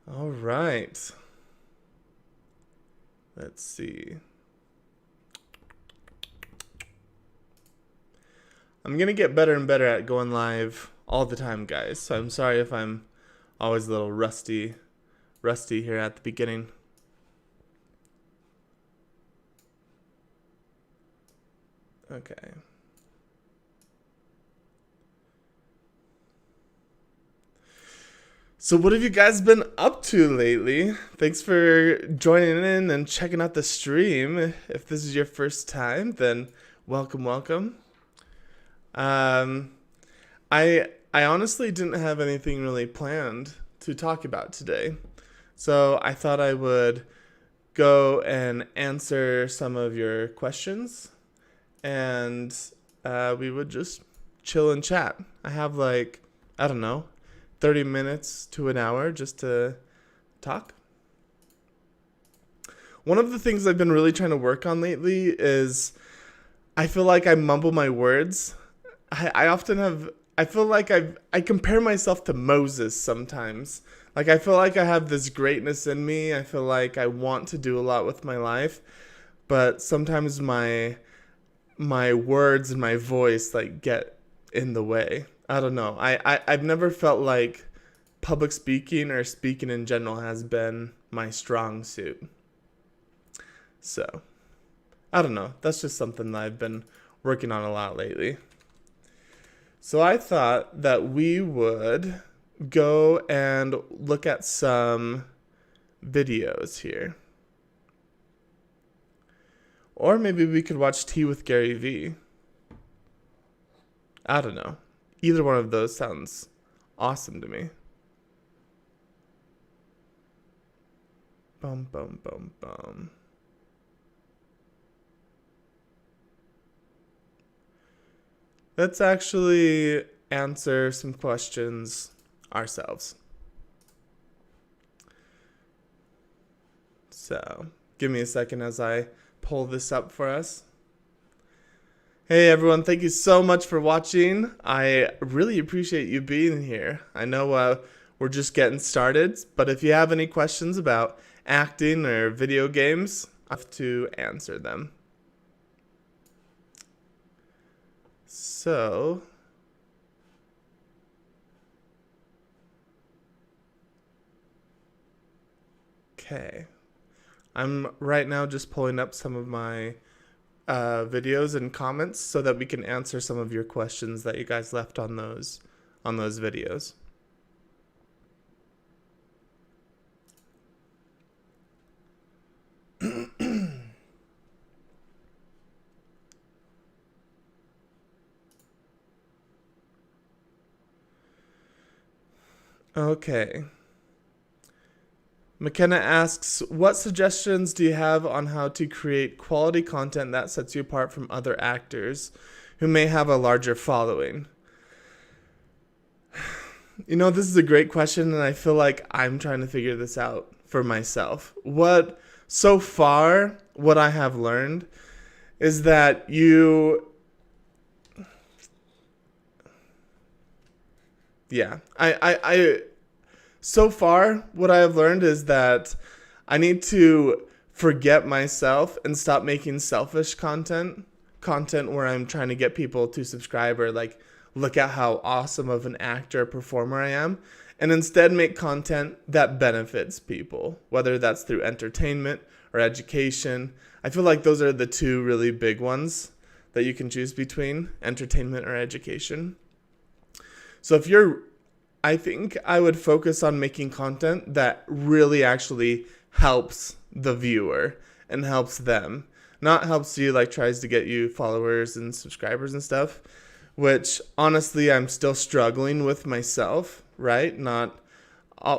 All right. Let's see. I'm going to get better and better at going live all the time, guys. So I'm sorry if I'm always a little rusty here at the beginning. Okay. So what have you guys been up to lately? Thanks for joining in and checking out the stream. If this is your first time, then welcome. I honestly didn't have anything really planned to talk about today. So I thought I would go and answer some of your questions, and we would just chill and chat. I have like, I don't know, 30 minutes to an hour just to talk. One of the things I've been really trying to work on lately is I feel like I mumble my words. I feel like I compare myself to Moses sometimes. Like I feel like I have this greatness in me. I feel like I want to do a lot with my life, but sometimes my words and my voice like get in the way. I don't know. I've never felt like public speaking or speaking in general has been my strong suit. So, I don't know. That's just something that I've been working on a lot lately. So I thought that we would go and look at some videos here. Or maybe we could watch Tea with Gary Vee. I don't know. Either one of those sounds awesome to me. Bum, bum, bum, bum. Let's actually answer some questions ourselves. So, give me a second as I pull this up for us. Hey everyone, thank you so much for watching. I really appreciate you being here. I know we're just getting started, but if you have any questions about acting or video games, I have to answer them. So, okay. I'm right now just pulling up some of my videos and comments so that we can answer some of your questions that you guys left on those videos. Okay. McKenna asks, what suggestions do you have on how to create quality content that sets you apart from other actors who may have a larger following? You know, this is a great question, and I feel like I'm trying to figure this out for myself. So far, what I have learned is that so far, what I have learned is that I need to forget myself and stop making selfish content where I'm trying to get people to subscribe or like look at how awesome of an actor or performer I am, and instead make content that benefits people, whether that's through entertainment or education. I feel like those are the two really big ones that you can choose between, entertainment or education. So I think I would focus on making content that really actually helps the viewer and helps them. Not helps you, like tries to get you followers and subscribers and stuff, which honestly I'm still struggling with myself, right? Not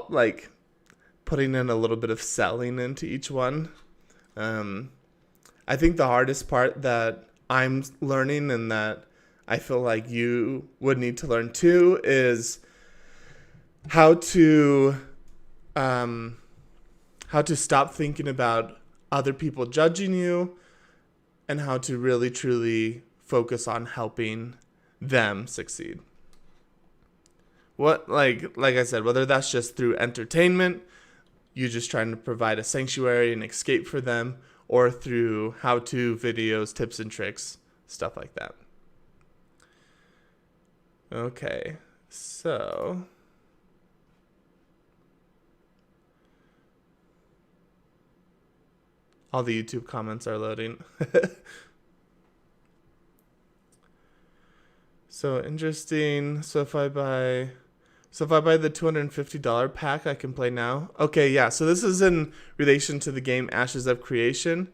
like putting in a little bit of selling into each one. I think the hardest part that I'm learning and that I feel like you would need to learn too is how to stop thinking about other people judging you and how to really truly focus on helping them succeed. What like I said, whether that's just through entertainment, you just trying to provide a sanctuary and escape for them, or through how-to videos, tips and tricks, stuff like that. Okay, so all the YouTube comments are loading. So interesting. So if I buy the $250 pack, I can play now. Okay, yeah. So this is in relation to the game Ashes of Creation.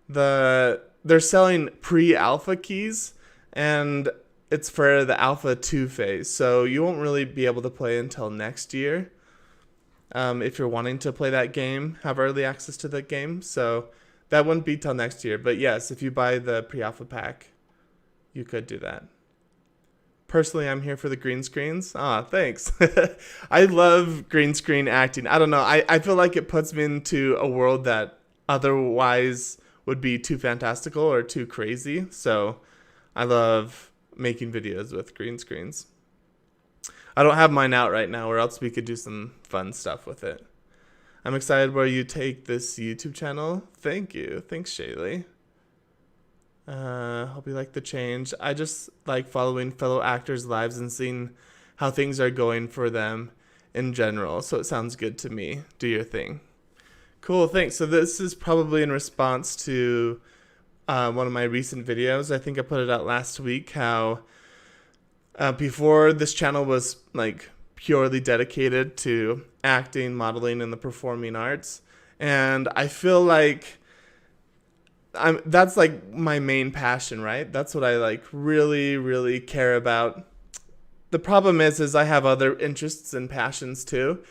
They're selling pre-alpha keys, and it's for the alpha 2 phase. So you won't really be able to play until next year. If you're wanting to play that game, have early access to that game. So that wouldn't be till next year. But yes, if you buy the pre-alpha pack, you could do that. Personally, I'm here for the green screens. Thanks. I love green screen acting. I don't know. I feel like it puts me into a world that otherwise would be too fantastical or too crazy. So I love making videos with green screens. I don't have mine out right now, or else we could do some fun stuff with it. I'm excited where you take this YouTube channel. Thank you. Thanks, Shaylee. Hope you like the change. I just like following fellow actors' lives and seeing how things are going for them in general. So it sounds good to me. Do your thing. Cool, thanks. So this is probably in response to one of my recent videos. I think I put it out last week, how before this channel was like purely dedicated to acting, modeling, and the performing arts. And I feel like that's like my main passion, right? That's what I like really, really care about. The problem is I have other interests and passions too.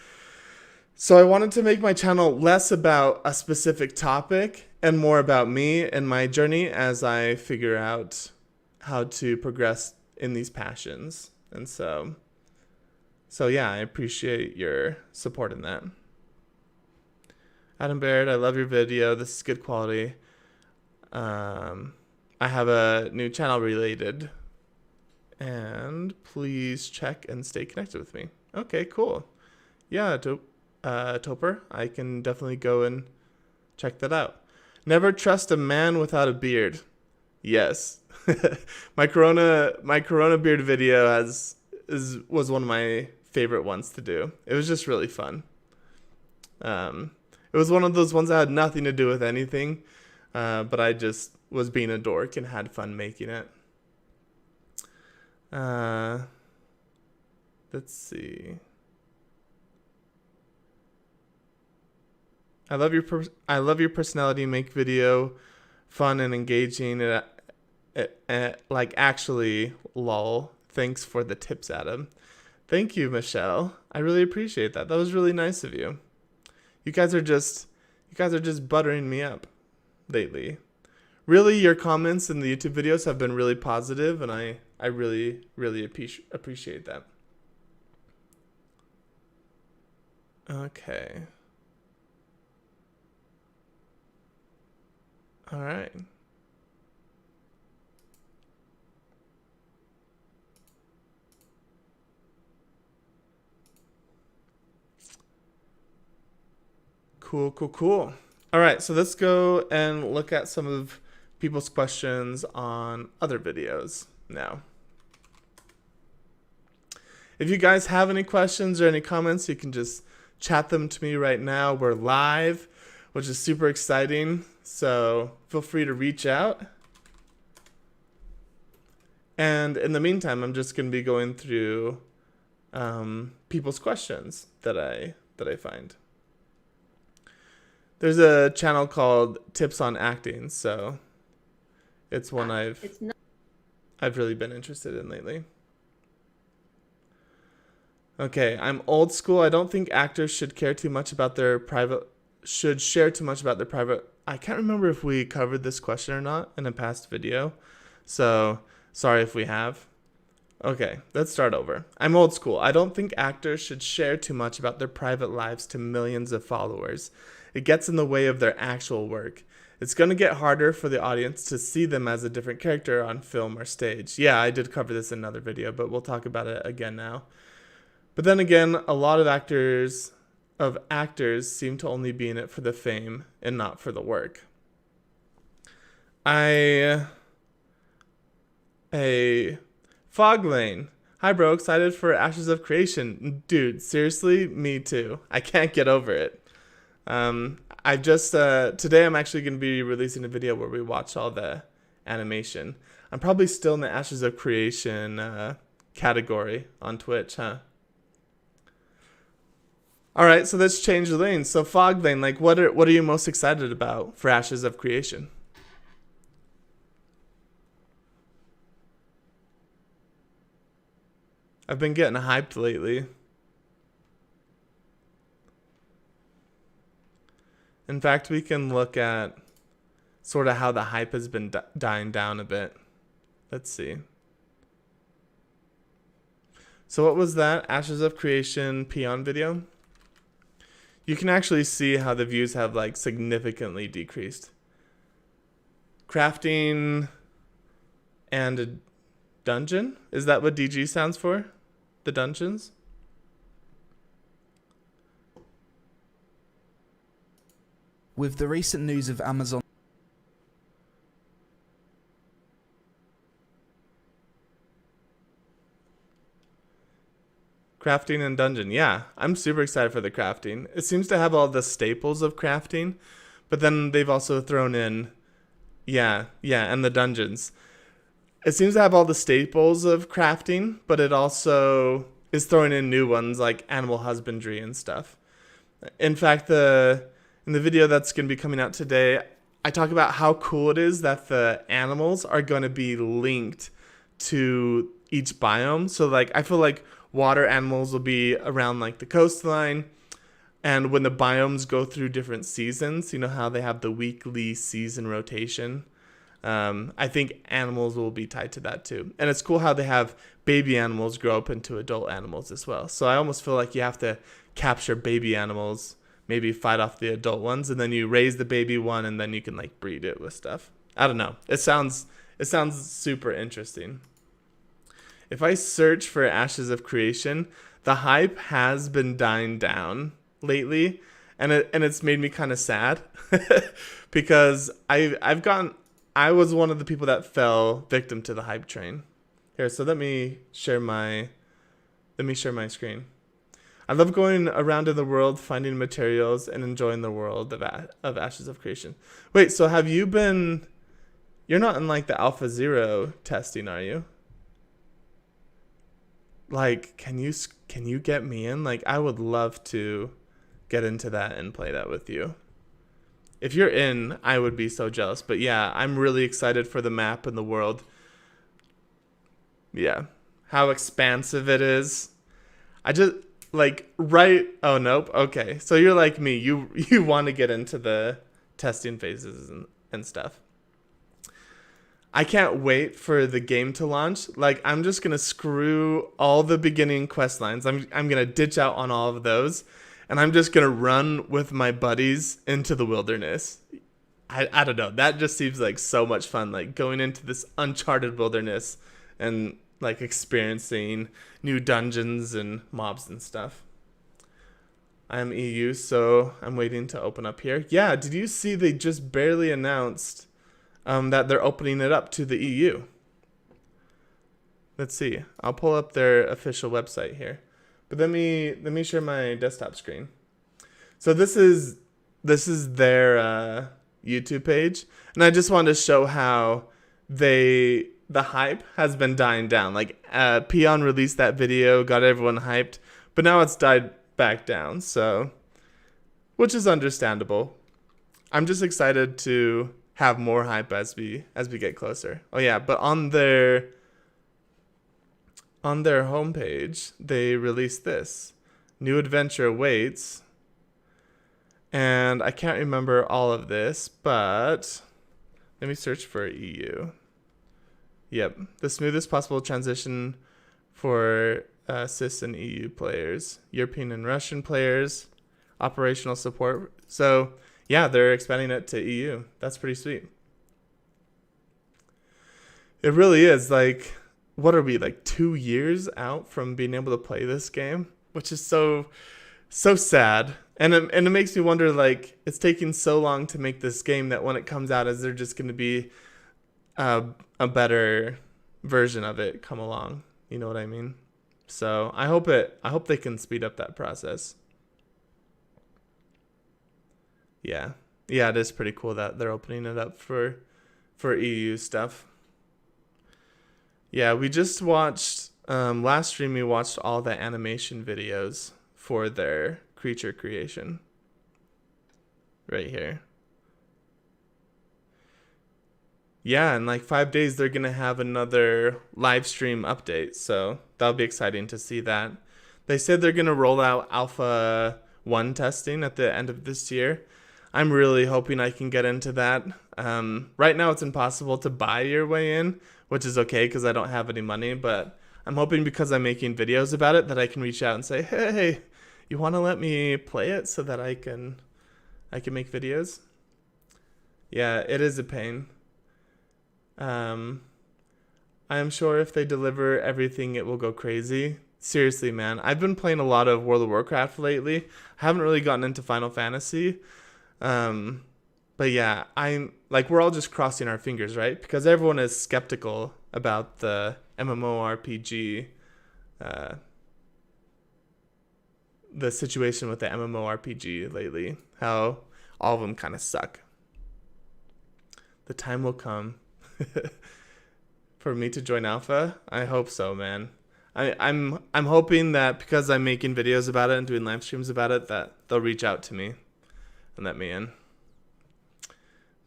So I wanted to make my channel less about a specific topic and more about me and my journey as I figure out how to progress in these passions. And so yeah, I appreciate your support in that. Adam Baird, I love your video. This is good quality. I have a new channel related, and please check and stay connected with me. Okay, cool. Yeah, Topper, I can definitely go and check that out. Never trust a man without a beard. Yes. my corona beard video was one of my favorite ones to do. It was just really fun. It was one of those ones that had nothing to do with anything. But I just was being a dork and had fun making it. Let's see. I love your personality. Make video fun and engaging. Like actually, lol. Thanks for the tips, Adam. Thank you, Michelle. I really appreciate that. That was really nice of you. You guys are just buttering me up lately. Really, your comments in the YouTube videos have been really positive, and I really, really appreciate that. Okay. All right. Cool. All right, so let's go and look at some of people's questions on other videos now. If you guys have any questions or any comments, you can just chat them to me right now. We're live, which is super exciting, so feel free to reach out. And in the meantime, I'm just going to be going through people's questions that I find. There's a channel called Tips on Acting, so it's one I've really been interested in lately. Okay, I'm old school. I don't think actors should share too much about their private. I can't remember if we covered this question or not in a past video, so sorry if we have. Okay, let's start over. I'm old school. I don't think actors should share too much about their private lives to millions of followers. It gets in the way of their actual work. It's going to get harder for the audience to see them as a different character on film or stage. Yeah, I did cover this in another video, but we'll talk about it again now. But then again, a lot of actors of actors seem to only be in it for the fame and not for the work. A Fog Lane. Hi, bro. Excited for Ashes of Creation. Dude, seriously, me too. I can't get over it. I just, today I'm actually going to be releasing a video where we watch all the animation. I'm probably still in the Ashes of Creation category on Twitch, huh? All right, so let's change the lanes. So Fog Lane, like what are you most excited about for Ashes of Creation? I've been getting hyped lately. In fact, we can look at sort of how the hype has been dying down a bit. Let's see. So what was that Ashes of Creation peon video? You can actually see how the views have like significantly decreased. Crafting and a dungeon? Is that what DG stands for? The dungeons? With the recent news of Amazon Crafting and dungeon. Yeah, I'm super excited for the crafting. It seems to have all the staples of crafting, but then they've also thrown in, and the dungeons. It seems to have all the staples of crafting, but it also is throwing in new ones like animal husbandry and stuff. In fact, in the video that's going to be coming out today, I talk about how cool it is that the animals are going to be linked to each biome. So like, I feel like water animals will be around like the coastline, and when the biomes go through different seasons, you know how they have the weekly season rotation. I think animals will be tied to that too. And it's cool how they have baby animals grow up into adult animals as well. So I almost feel like you have to capture baby animals, maybe fight off the adult ones, and then you raise the baby one, and then you can like breed it with stuff. I don't know. It sounds super interesting. If I search for Ashes of Creation, the hype has been dying down lately, and it's made me kind of sad because I was one of the people that fell victim to the hype train. Here, so let me share my screen. I love going around in the world, finding materials, and enjoying the world of Ashes of Creation. Wait, so you're not in like the Alpha Zero testing, are you? Like, can you get me in? Like, I would love to get into that and play that with you. If you're in, I would be so jealous. But yeah, I'm really excited for the map and the world. Yeah, how expansive it is. I just oh nope. Okay, so you're like me. You want to get into the testing phases and stuff. I can't wait for the game to launch. Like, I'm just going to screw all the beginning quest lines. I'm going to ditch out on all of those, and I'm just going to run with my buddies into the wilderness. I don't know. That just seems like so much fun, like going into this uncharted wilderness and like experiencing new dungeons and mobs and stuff. I'm EU, so I'm waiting to open up here. Yeah, did you see they just barely announced that they're opening it up to the EU. Let's see. I'll pull up their official website here. But let me share my desktop screen. So this is their YouTube page, and I just wanted to show how the hype has been dying down. Like Peon released that video, got everyone hyped, but now it's died back down. So, which is understandable. I'm just excited to have more hype as we get closer. Oh yeah, but on their homepage, they released this. New adventure awaits. And I can't remember all of this, but let me search for EU. Yep, the smoothest possible transition for CIS and EU players, European and Russian players, operational support. So yeah, they're expanding it to EU. That's pretty sweet. It really is. Like, what are we, like 2 years out from being able to play this game? Which is so sad. And it makes me wonder, like, it's taking so long to make this game that when it comes out, is there just going to be a better version of it come along? You know what I mean? So I hope they can speed up that process. Yeah. Yeah, it is pretty cool that they're opening it up for EU stuff. Yeah, we just watched last stream we watched all the animation videos for their creature creation. Right here. Yeah, in like 5 days they're gonna have another live stream update, so that'll be exciting to see that. They said they're gonna roll out Alpha 1 testing at the end of this year. I'm really hoping I can get into that. Right now it's impossible to buy your way in, which is okay because I don't have any money, but I'm hoping because I'm making videos about it that I can reach out and say, hey, you want to let me play it so that I can make videos? Yeah, it is a pain. I'm sure if they deliver everything, it will go crazy. Seriously, man. I've been playing a lot of World of Warcraft lately. I haven't really gotten into Final Fantasy. But yeah, I'm like, we're all just crossing our fingers, right? Because everyone is skeptical about the MMORPG, the situation with the MMORPG lately, how all of them kind of suck. The time will come for me to join Alpha. I hope so, man. I'm hoping that because I'm making videos about it and doing live streams about it, that they'll reach out to me and let me in.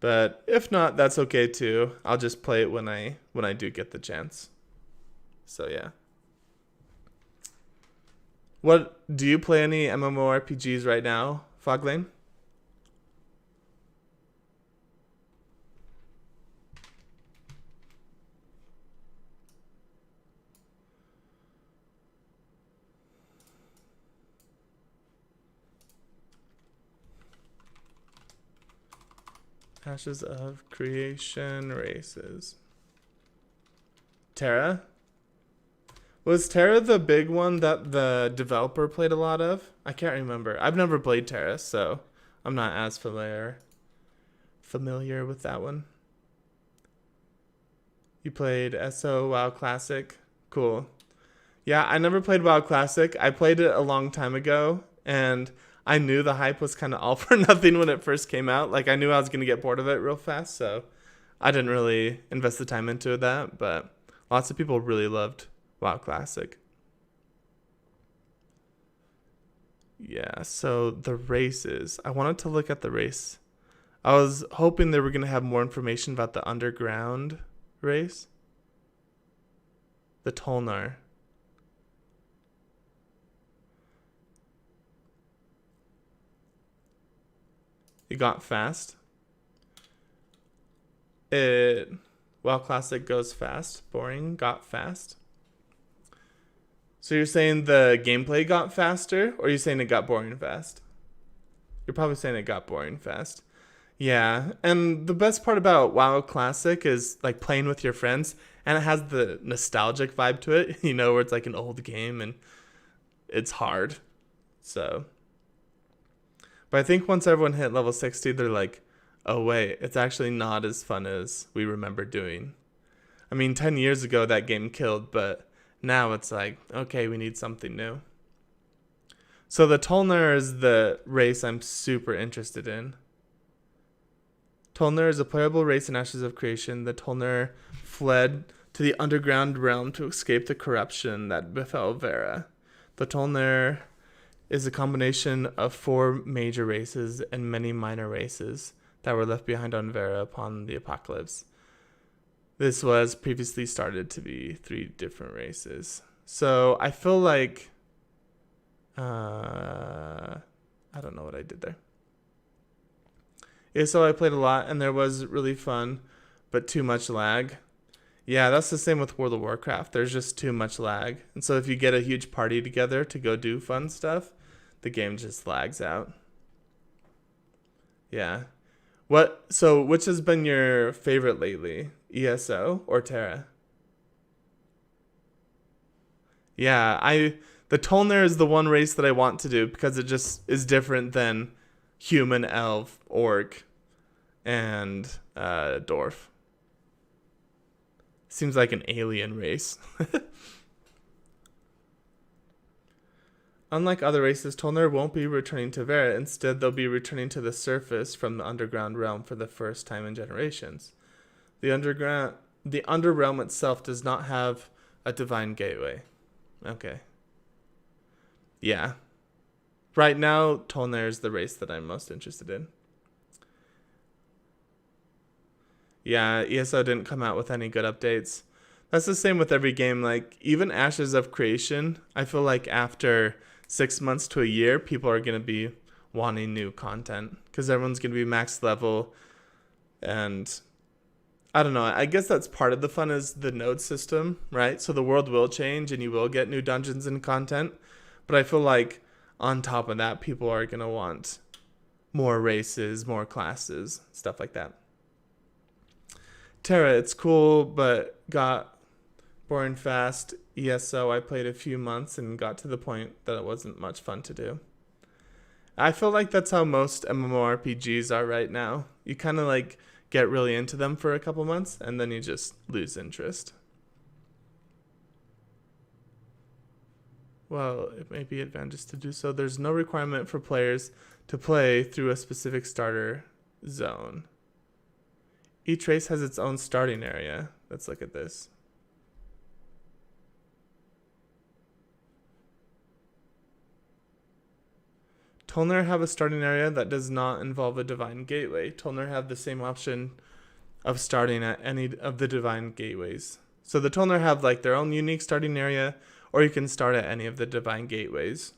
But if not, that's okay too. I'll just play it when I do get the chance. So yeah. What do you play any MMORPGs right now, Foglane? Ashes of Creation Races. Terra? Was Terra the big one that the developer played a lot of? I can't remember. I've never played Terra, so I'm not as familiar with that one. You played SO WoW Classic? Cool. Yeah, I never played WoW Classic. I played it a long time ago, and I knew the hype was kind of all for nothing when it first came out. Like, I knew I was going to get bored of it real fast, so I didn't really invest the time into that, but lots of people really loved WoW Classic. Yeah, so the races. I wanted to look at the race. I was hoping they were going to have more information about the underground race. The Tolnar. It got fast. WoW Classic goes fast. Boring got fast. So you're saying the gameplay got faster, or are you saying it got boring fast? You're probably saying it got boring fast. Yeah, and the best part about WoW Classic is like playing with your friends, and it has the nostalgic vibe to it, you know, where it's like an old game and it's hard. So, but I think once everyone hit level 60, they're like, oh wait, it's actually not as fun as we remember doing. I mean, 10 years ago that game killed, but now it's like, okay, we need something new. So the Tolnar is the race I'm super interested in. Tolnar is a playable race in Ashes of Creation. The Tolnar fled to the underground realm to escape the corruption that befell Vera. The Tolnar is a combination of 4 major races and many minor races that were left behind on Vera upon the apocalypse. This was previously started to be 3 different races. So I feel like I don't know what I did there. Yeah, so I played a lot and there was really fun, but too much lag. Yeah, that's the same with World of Warcraft. There's just too much lag. And so if you get a huge party together to go do fun stuff, the game just lags out. Yeah. So which has been your favorite lately? ESO or Terra? Yeah, The Tolner is the one race that I want to do because it just is different than human, elf, orc, and dwarf. Seems like an alien race. Unlike other races, Tolner won't be returning to Vera. Instead, they'll be returning to the surface from the underground realm for the first time in generations. The underrealm itself does not have a divine gateway. Okay. Yeah. Right now, Tolner is the race that I'm most interested in. Yeah, ESO didn't come out with any good updates. That's the same with every game. Like, even Ashes of Creation, I feel like after 6 months to a year, people are going to be wanting new content because everyone's going to be max level. And I don't know. I guess that's part of the fun is the node system, right? So the world will change and you will get new dungeons and content. But I feel like on top of that, people are going to want more races, more classes, stuff like that. Terra, it's cool, but got boring fast. ESO, I played a few months and got to the point that it wasn't much fun to do. I feel like that's how most MMORPGs are right now. You kind of like get really into them for a couple months and then you just lose interest. Well, it may be advantageous to do so. There's no requirement for players to play through a specific starter zone. Each race has its own starting area. Let's look at this. Tolner have a starting area that does not involve a divine gateway. Tolner have the same option of starting at any of the divine gateways. So the Tolner have like their own unique starting area, or you can start at any of the divine gateways.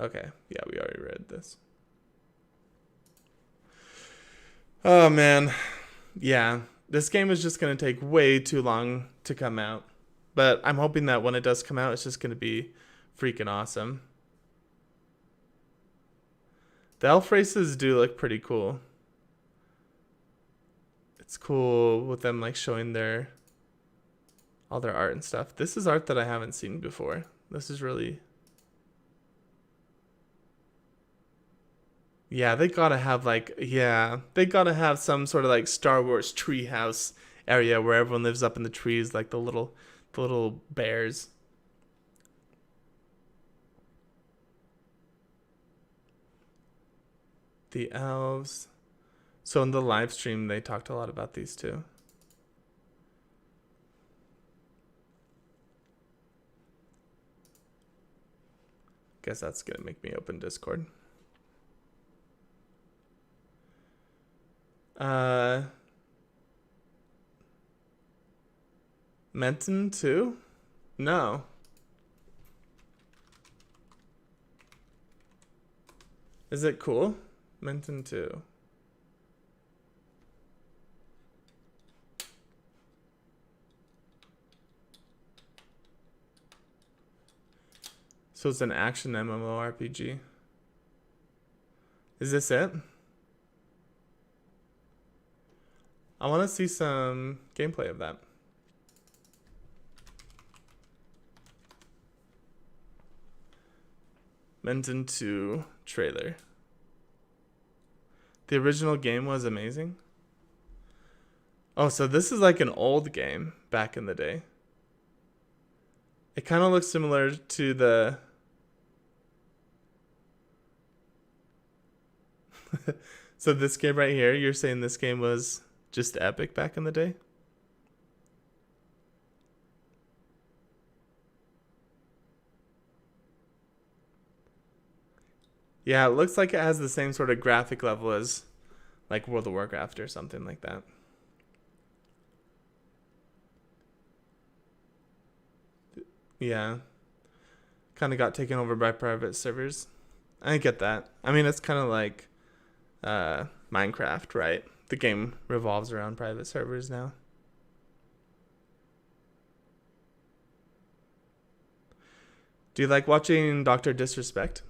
Okay, yeah, we already read this. Oh man, yeah, this game is just going to take way too long to come out. But I'm hoping that when it does come out, it's just going to be freaking awesome. The elf races do look pretty cool. It's cool with them like showing all their art and stuff. This is art that I haven't seen before. This is really... Yeah, they gotta have they gotta have some sort of like Star Wars treehouse area where everyone lives up in the trees, like the little bears. The elves. So in the live stream, they talked a lot about these too. Guess that's gonna make me open Discord. Menton 2? No. Is it cool? Menton 2. So it's an action MMORPG. Is this it? I want to see some gameplay of that. Menton 2 trailer. The original game was amazing. Oh, so this is like an old game back in the day. It kind of looks similar to the... So this game right here, you're saying this game was just epic back in the day? Yeah, it looks like it has the same sort of graphic level as like World of Warcraft or something like that. Yeah. Kind of got taken over by private servers. I get that. I mean, it's kind of like Minecraft, right? The game revolves around private servers now. Do you like watching Dr. Disrespect?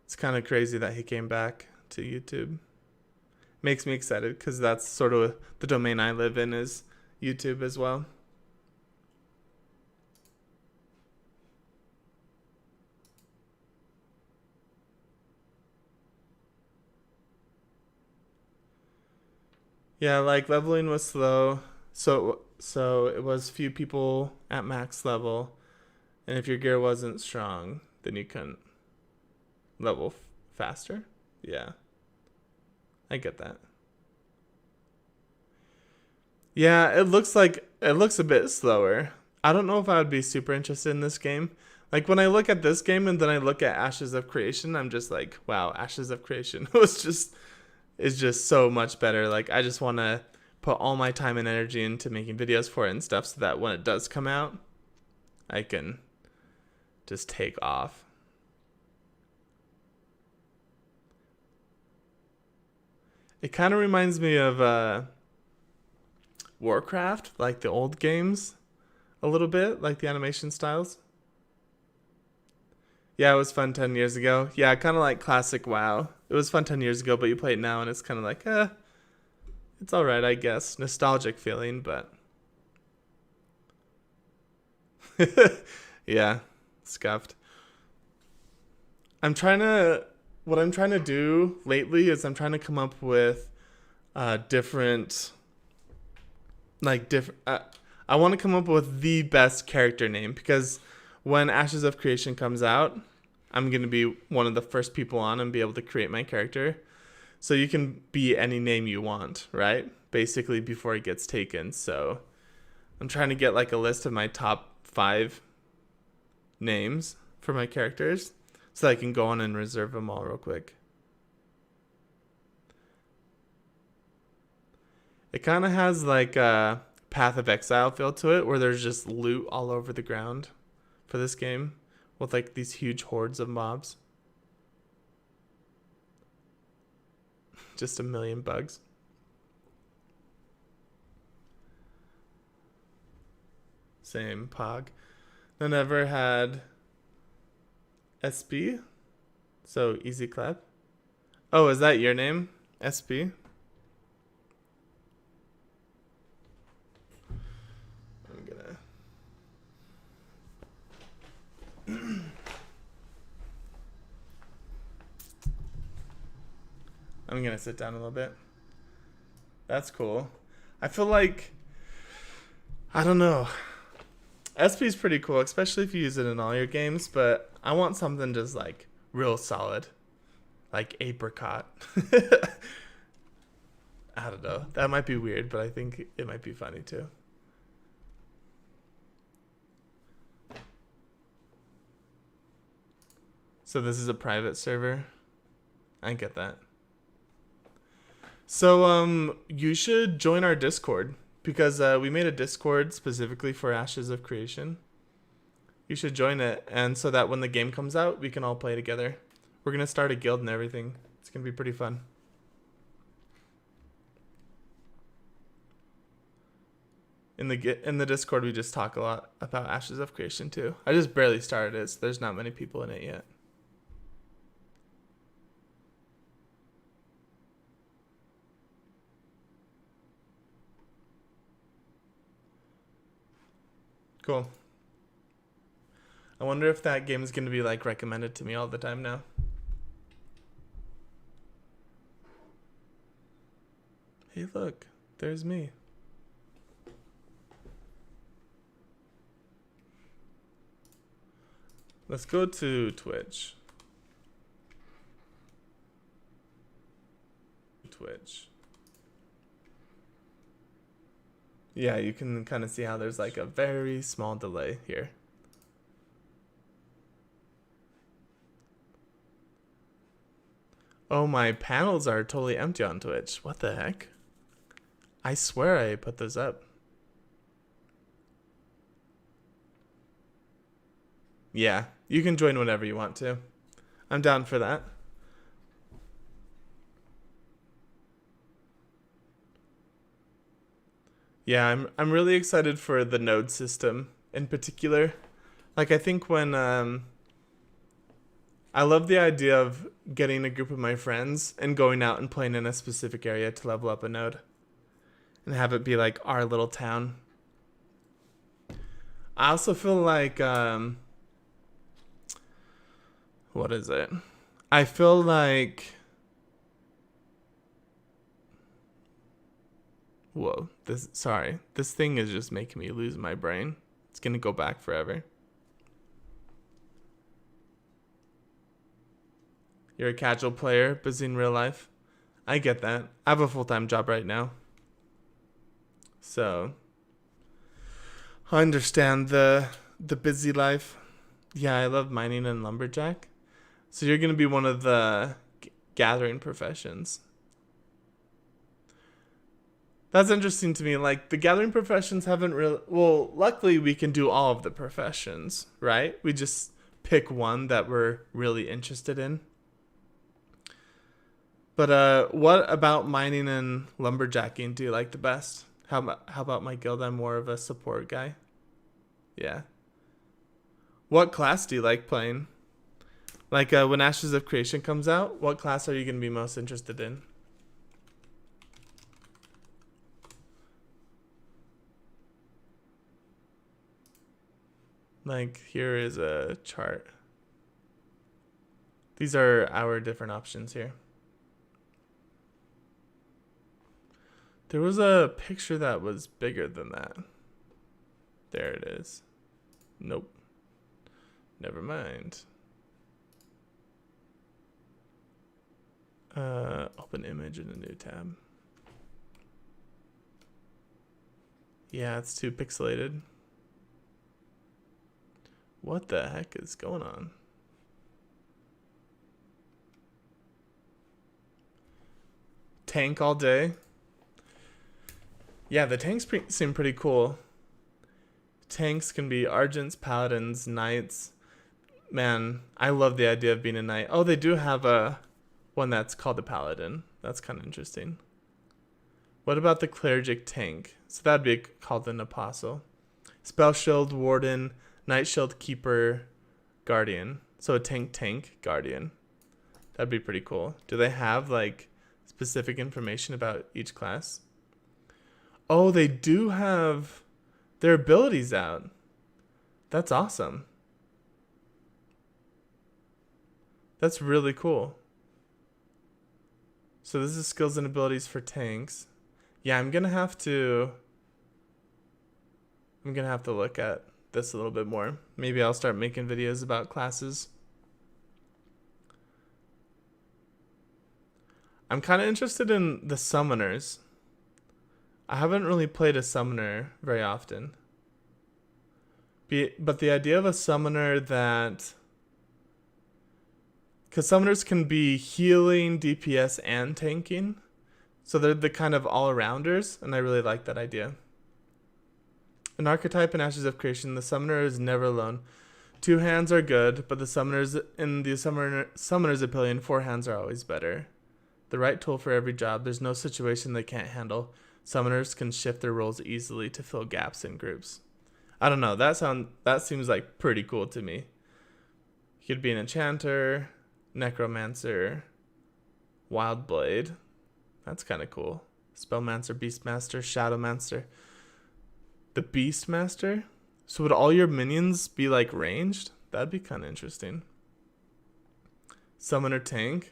It's kind of crazy that he came back to YouTube. Makes me excited because that's sort of the domain I live in is YouTube as well. Yeah, like leveling was slow. So it was few people at max level, and if your gear wasn't strong, then you couldn't level faster. Yeah. I get that. Yeah, it looks a bit slower. I don't know if I would be super interested in this game. Like when I look at this game and then I look at Ashes of Creation, I'm just like, wow, Ashes of Creation is just so much better. Like I just want to put all my time and energy into making videos for it and stuff so that when it does come out, I can just take off. It kind of reminds me of Warcraft, like the old games, a little bit, like the animation styles. Yeah, it was fun 10 years ago. Yeah, kind of like classic WoW. It was fun 10 years ago, but you play it now and it's kind of like, it's all right, I guess. Nostalgic feeling, but yeah, scuffed. What I'm trying to do lately is I'm trying to come up with different, I want to come up with the best character name because when Ashes of Creation comes out, I'm going to be one of the first people on and be able to create my character. So you can be any name you want, right? Basically before it gets taken. So I'm trying to get like a list of my top 5 names for my characters so I can go on and reserve them all real quick. It kind of has like a Path of Exile feel to it where there's just loot all over the ground for this game with like these huge hordes of mobs. Just a million bugs. Same Pog. I never had SB. So easy clap. Oh, is that your name? SB? I'm gonna sit down a little bit. That's cool. I feel like, I don't know. SP is pretty cool, especially if you use it in all your games, but I want something just like real solid. Like apricot. I don't know. That might be weird, but I think it might be funny too. So this is a private server. I get that. So you should join our Discord because we made a Discord specifically for Ashes of Creation. You should join it, and so that when the game comes out, we can all play together. We're gonna start a guild and everything. It's gonna be pretty fun. In the Discord, we just talk a lot about Ashes of Creation too. I just barely started it, so there's not many people in it yet. Cool. I wonder if that game is going to be like recommended to me all the time now. Hey, look, there's me. Let's go to Twitch. Yeah, you can kind of see how there's like a very small delay here. Oh, my panels are totally empty on Twitch. What the heck? I swear I put those up. Yeah, you can join whenever you want to. I'm down for that. Yeah, I'm really excited for the node system in particular. Like I think when I love the idea of getting a group of my friends and going out and playing in a specific area to level up a node. and have it be like our little town. I also feel like, what is it? I feel like, whoa, this thing is just making me lose my brain. It's gonna go back forever. You're a casual player, busy in real life. I get that. I have a full-time job right now. So I understand the busy life. Yeah, I love mining and lumberjack. So you're going to be one of the gathering professions. That's interesting to me. Like, the gathering professions haven't really... Well, luckily we can do all of the professions, right? We just pick one that we're really interested in. But what about mining and lumberjacking do you like the best? How about my guild? I'm more of a support guy. Yeah. What class do you like playing? Like when Ashes of Creation comes out, what class are you going to be most interested in? Like, here is a chart. These are our different options here. There was a picture that was bigger than that. There it is. Nope. Never mind. Open image in a new tab. Yeah, it's too pixelated. What the heck is going on? Tank all day. Yeah, the tanks seem pretty cool. Tanks can be Argents, Paladins, Knights. Man, I love the idea of being a Knight. Oh, they do have a one that's called the Paladin. That's kind of interesting. What about the Cleric tank? So that'd be called an Apostle. Spell Shield, Warden, Knight Shield, Keeper, Guardian. So a tank, Guardian. That'd be pretty cool. Do they have like specific information about each class? Oh, they do have their abilities out. That's awesome. That's really cool. So this is skills and abilities for tanks. Yeah, I'm gonna have to look at this a little bit more. Maybe I'll start making videos about classes. I'm kind of interested in the summoners. I haven't really played a summoner very often. But the idea of a summoner that... Because summoners can be healing, DPS, and tanking. So they're the kind of all-arounders, and I really like that idea. An archetype in Ashes of Creation, the summoner is never alone. 2 hands are good, but the summoners in the summoner's opinion, 4 hands are always better. The right tool for every job. There's no situation they can't handle. Summoners can shift their roles easily to fill gaps in groups. I don't know. That seems like pretty cool to me. You could be an enchanter, necromancer, wild blade. That's kind of cool. Spellmancer, beastmaster, shadowmancer. The beastmaster? So would all your minions be like ranged? That'd be kind of interesting. Summoner tank.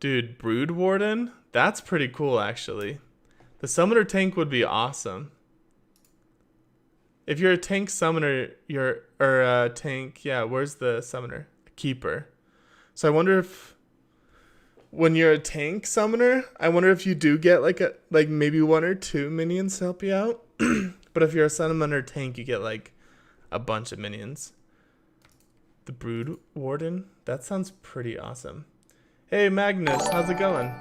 Dude, brood warden? That's pretty cool actually. The summoner tank would be awesome. If you're a tank summoner, you're a tank, yeah, where's the summoner? A keeper. So I wonder if when you're a tank summoner, I wonder if you do get like maybe 1 or 2 minions to help you out. But if you're a summoner tank, you get like a bunch of minions. The brood warden? That sounds pretty awesome. Hey Magnus, how's it going?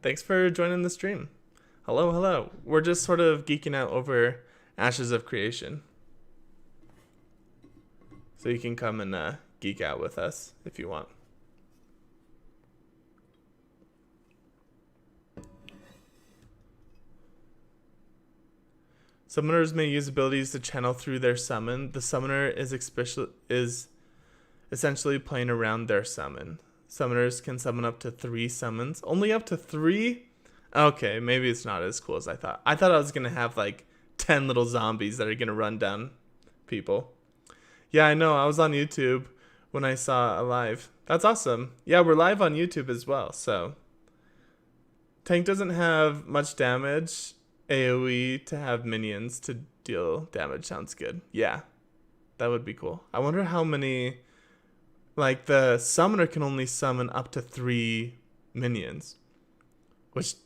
Thanks for joining the stream. Hello. We're just sort of geeking out over Ashes of Creation. So you can come and geek out with us if you want. Summoners may use abilities to channel through their summon. The summoner is essentially playing around their summon. Summoners can summon up to 3 summons. Only up to 3? Okay, maybe it's not as cool as I thought. I thought I was going to have like 10 little zombies that are going to run down people. Yeah, I know. I was on YouTube when I saw a live. That's awesome. Yeah, we're live on YouTube as well. So, tank doesn't have much damage. AoE to have minions to deal damage sounds good. Yeah, that would be cool. I wonder how many. Like, the summoner can only summon up to 3 minions, which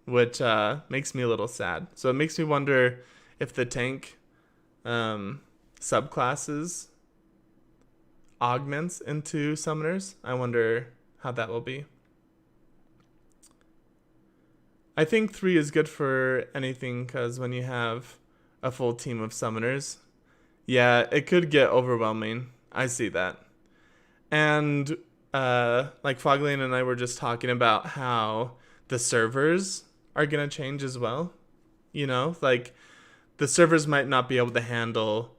makes me a little sad. So it makes me wonder if the tank subclasses augments into summoners. I wonder how that will be. I think 3 is good for anything because when you have a full team of summoners, yeah, it could get overwhelming. I see that. And like Foglane and I were just talking about how the servers are going to change as well. You know, like the servers might not be able to handle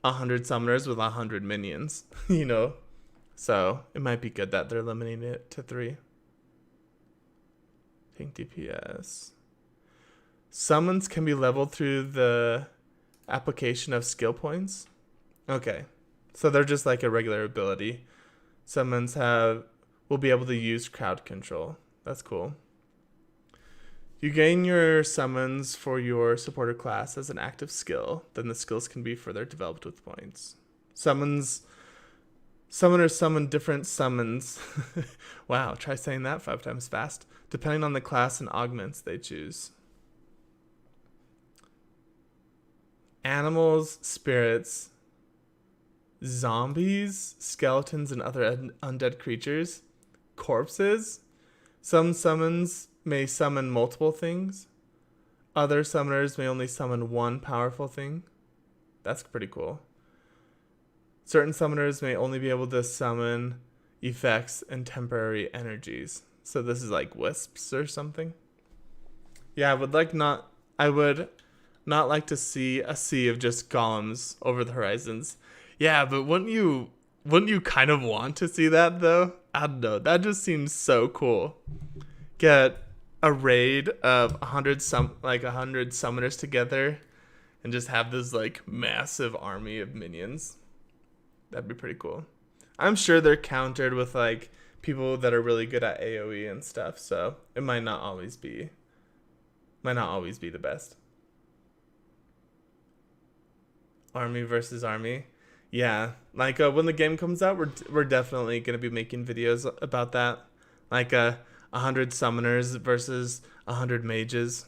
100 summoners with 100 minions, you know. So it might be good that they're limiting it to 3. Tank DPS. Summons can be leveled through the application of skill points. Okay. So they're just like a regular ability. Summons will be able to use crowd control. That's cool. You gain your summons for your supporter class as an active skill. Then the skills can be further developed with points. Summoners summon different summons. Wow, try saying that 5 times fast. Depending on the class and augments they choose. Animals, spirits, zombies, skeletons, and other undead creatures. Corpses. Some summons may summon multiple things. Other summoners may only summon one powerful thing. That's pretty cool. Certain summoners may only be able to summon effects and temporary energies. So this is like wisps or something. Yeah, I would not like to see a sea of just golems over the horizons. Yeah, but wouldn't you kind of want to see that though? I don't know. That just seems so cool. Get a raid of 100 summoners together and just have this like massive army of minions. That'd be pretty cool. I'm sure they're countered with like people that are really good at AoE and stuff, so it might not always be the best. Army versus army. Yeah, like when the game comes out, we're definitely gonna be making videos about that. Like 100 summoners versus 100 mages,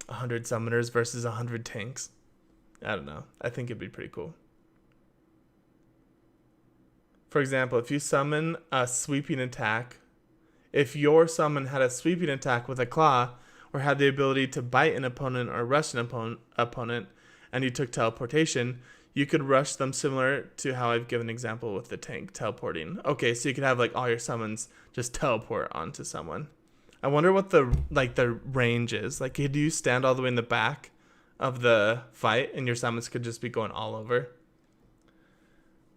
100 summoners versus 100 tanks. I don't know. I think it'd be pretty cool. For example, if you summon a sweeping attack, if your summon had a sweeping attack with a claw, or had the ability to bite an opponent or rush an opponent, and you took teleportation, you could rush them similar to how I've given an example with the tank teleporting. Okay, so you could have like all your summons just teleport onto someone. I wonder what the range is. Like, could you stand all the way in the back of the fight and your summons could just be going all over?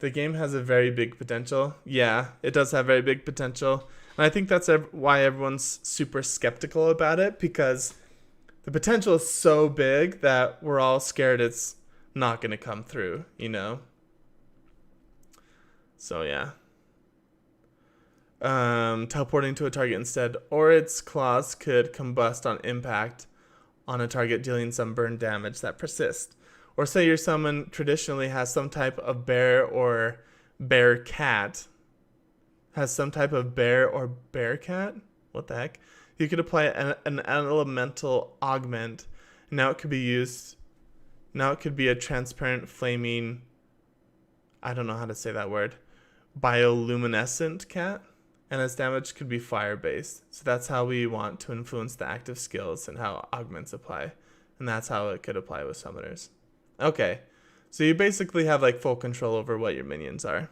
The game has a very big potential. Yeah, it does have very big potential. And I think that's why everyone's super skeptical about it, because the potential is so big that we're all scared it's not going to come through, you know? So, yeah. Teleporting to a target instead, or its claws could combust on impact on a target, dealing some burn damage that persists. Or say your summon traditionally has some type of bear or bear cat. What the heck? You could apply an elemental augment. Now it could be a transparent flaming, I don't know how to say that word, bioluminescent cat. And its damage could be fire-based. So that's how we want to influence the active skills and how augments apply. And that's how it could apply with summoners. Okay, so you basically have like full control over what your minions are.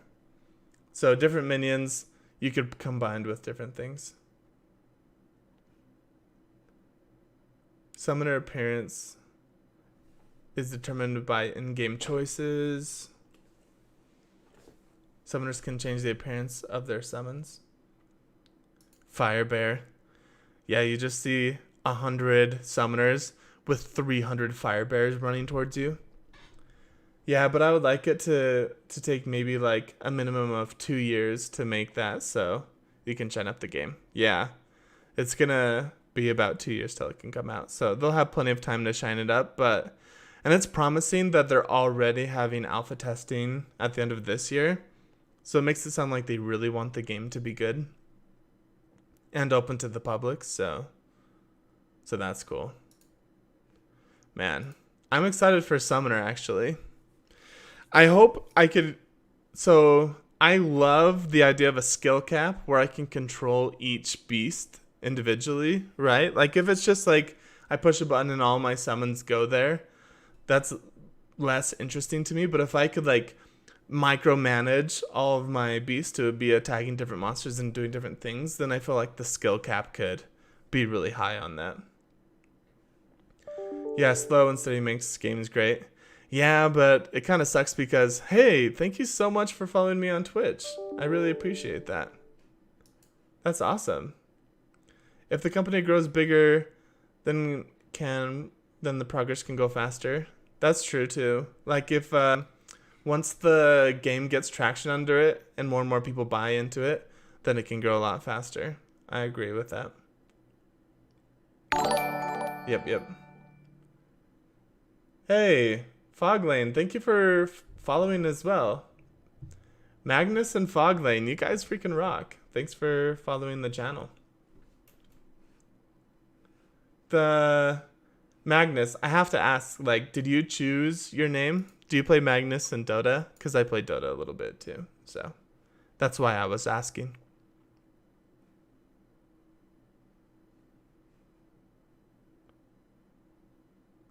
So different minions you could combine with different things. Summoner appearance is determined by in-game choices. Summoners can change the appearance of their summons. Fire bear. Yeah, you just see 100 summoners with 300 fire bears running towards you. Yeah, but I would like it to take maybe like a minimum of 2 years to make that so you can shine up the game. Yeah, it's gonna be about 2 years till it can come out. So they'll have plenty of time to shine it up, and it's promising that they're already having alpha testing at the end of this year. So it makes it sound like they really want the game to be good and open to the public. So that's cool. Man, I'm excited for Summoner actually. I hope I could. So I love the idea of a skill cap where I can control each beast individually, right? Like if it's just like I push a button and all my summons go there, that's less interesting to me. But if I could like micromanage all of my beasts to be attacking different monsters and doing different things, then I feel like the skill cap could be really high on that. Yeah, slow and steady makes games great. Yeah, but it kind of sucks because, hey, thank you so much for following me on Twitch. I really appreciate that. That's awesome. If the company grows bigger, then the progress can go faster. That's true too. Like if once the game gets traction under it and more people buy into it, then it can grow a lot faster. I agree with that. Yep. Hey, Foglane, thank you for following as well. Magnus and Foglane, you guys freaking rock. Thanks for following the channel. The Magnus, I have to ask, like, did you choose your name? Do you play Magnus in Dota? Because I play Dota a little bit too, so that's why I was asking.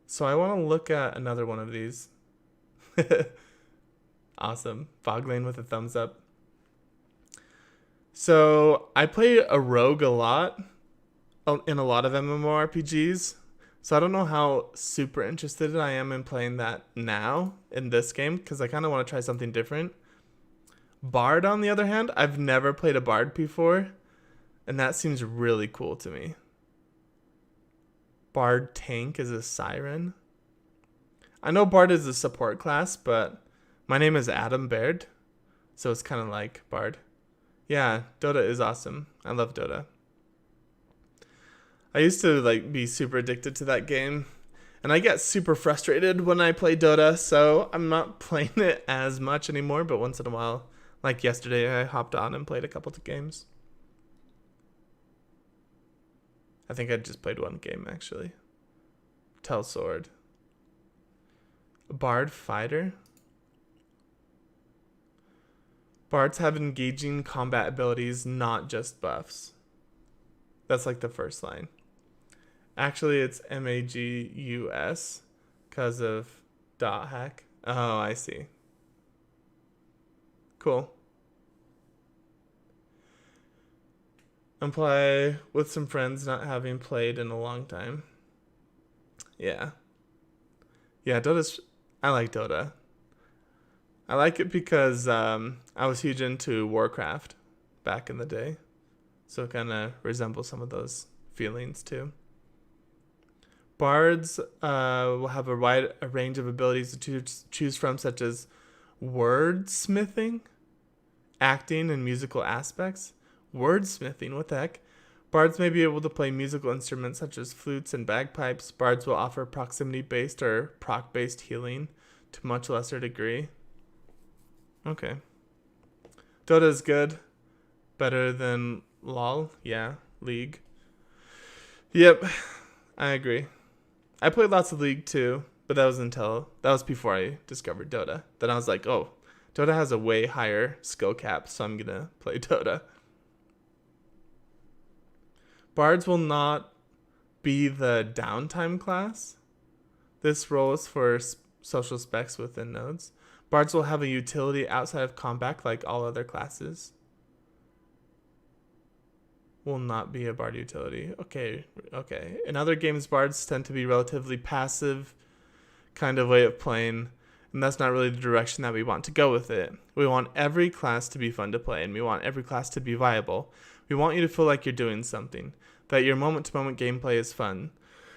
So I want to look at another one of these. Awesome. Foglane with a thumbs up. So I play a rogue a lot in a lot of MMORPGs. So I don't know how super interested I am in playing that now in this game because I kind of want to try something different. Bard, on the other hand, I've never played a Bard before, and that seems really cool to me. Bard tank is a siren. I know Bard is a support class, but my name is Adam Baird, so it's kind of like Bard. Yeah, Dota is awesome. I love Dota. I used to like be super addicted to that game, and I get super frustrated when I play Dota, so I'm not playing it as much anymore, but once in a while, like yesterday, I hopped on and played a couple of games. I think I just played one game, actually. Tell Sword. Bard Fighter. Bards have engaging combat abilities, not just buffs. That's like the first line. Actually, it's MAGUS because of dot hack. Oh, I see. Cool. And play with some friends not having played in a long time. Yeah. Yeah, I like Dota. I like it because I was huge into Warcraft back in the day. So it kind of resembles some of those feelings too. Bards will have a wide range of abilities to choose from, such as wordsmithing, acting, and musical aspects. Wordsmithing, what the heck? Bards may be able to play musical instruments such as flutes and bagpipes. Bards will offer proximity-based or proc-based healing to much lesser degree. Okay. Dota is good. Better than LOL. Yeah, League. Yep, I agree. I played lots of League too, but that was before I discovered Dota. Then I was like, oh, Dota has a way higher skill cap, so I'm gonna play Dota. Bards will not be the downtime class. This role is for social specs within nodes. Bards will have a utility outside of combat like all other classes. Will not be a Bard utility. Okay. In other games, Bards tend to be relatively passive kind of way of playing, and that's not really the direction that we want to go with it. We want every class to be fun to play, and we want every class to be viable. We want you to feel like you're doing something. that your moment-to-moment gameplay is fun.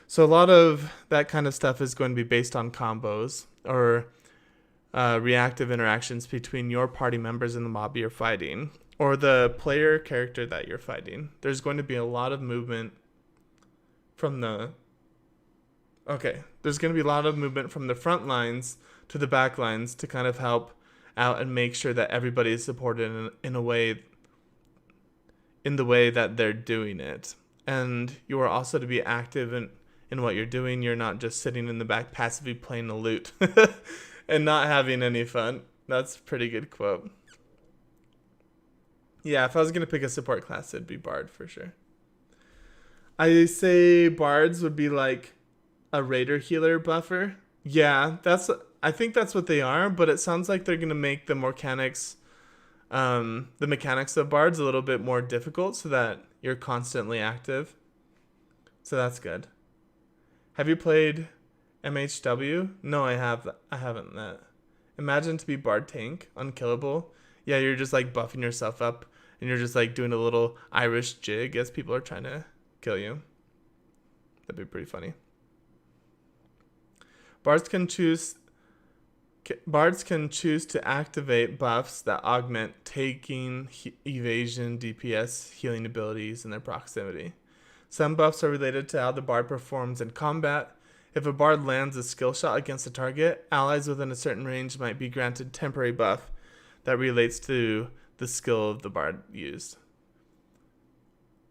So a lot of that kind of stuff is going to be based on combos or reactive interactions between your party members in the mob you're fighting or the player character that you're fighting. There's going to be a lot of movement from the front lines to the back lines to kind of help out and make sure that everybody is supported in the way that they're doing it. And you are also to be active in what you're doing. You're not just sitting in the back passively playing the loot and not having any fun. That's a pretty good quote. Yeah, if I was going to pick a support class, it'd be Bard for sure. I say Bards would be like a Raider healer buffer. Yeah, I think that's what they are, but it sounds like they're going to make the mechanics of Bards a little bit more difficult so that you're constantly active. So that's good. Have you played MHW? No, I haven't. Imagine to be Bard tank, unkillable. Yeah, you're just like buffing yourself up and you're just like doing a little Irish jig as people are trying to kill you. That'd be pretty funny. Bards can choose to activate buffs that augment taking, evasion, DPS, healing abilities in their proximity. Some buffs are related to how the Bard performs in combat. If a Bard lands a skill shot against a target, allies within a certain range might be granted temporary buff that relates to the skill of the Bard used.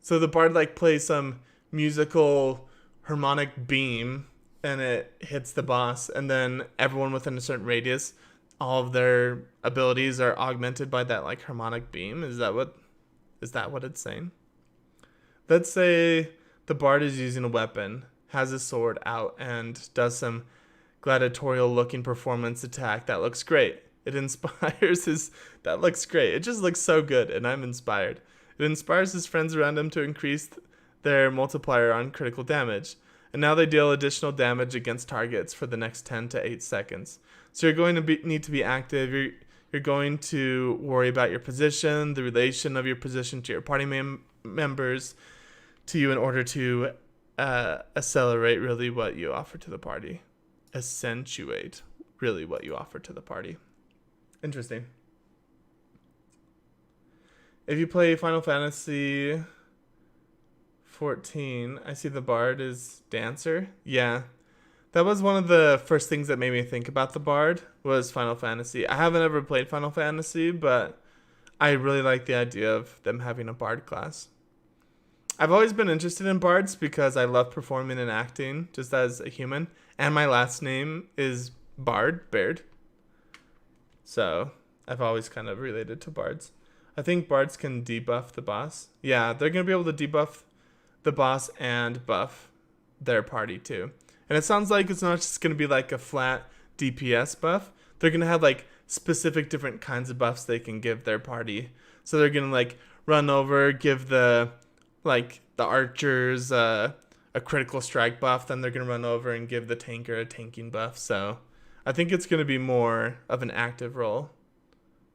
So the Bard like plays some musical harmonic beam and it hits the boss, and then everyone within a certain radius, all of their abilities are augmented by that like harmonic beam. Is that what it's saying? Let's say the Bard is using a weapon, has a sword out, and does some gladiatorial looking performance attack that looks great. It inspires that looks great. It just looks so good, and I'm inspired. It inspires his friends around him to increase their multiplier on critical damage. And now they deal additional damage against targets for the next 10 to 8 seconds. So you're going to need to be active. You're going to worry about your position, the relation of your position to your party members, to you in order to accelerate really what you offer to the party. Accentuate really what you offer to the party. Interesting. If you play Final Fantasy 14, I see the Bard is Dancer. Yeah. That was one of the first things that made me think about the Bard was Final Fantasy. I haven't ever played Final Fantasy, but I really like the idea of them having a Bard class. I've always been interested in Bards because I love performing and acting just as a human. And my last name is Baird. So I've always kind of related to Bards. I think Bards can debuff the boss. Yeah, they're going to be able to debuff the boss and buff their party too. And it sounds like it's not just going to be like a flat DPS buff. They're going to have like specific different kinds of buffs they can give their party. So they're going to like run over, give the archers a critical strike buff. Then they're going to run over and give the tanker a tanking buff. So I think it's going to be more of an active role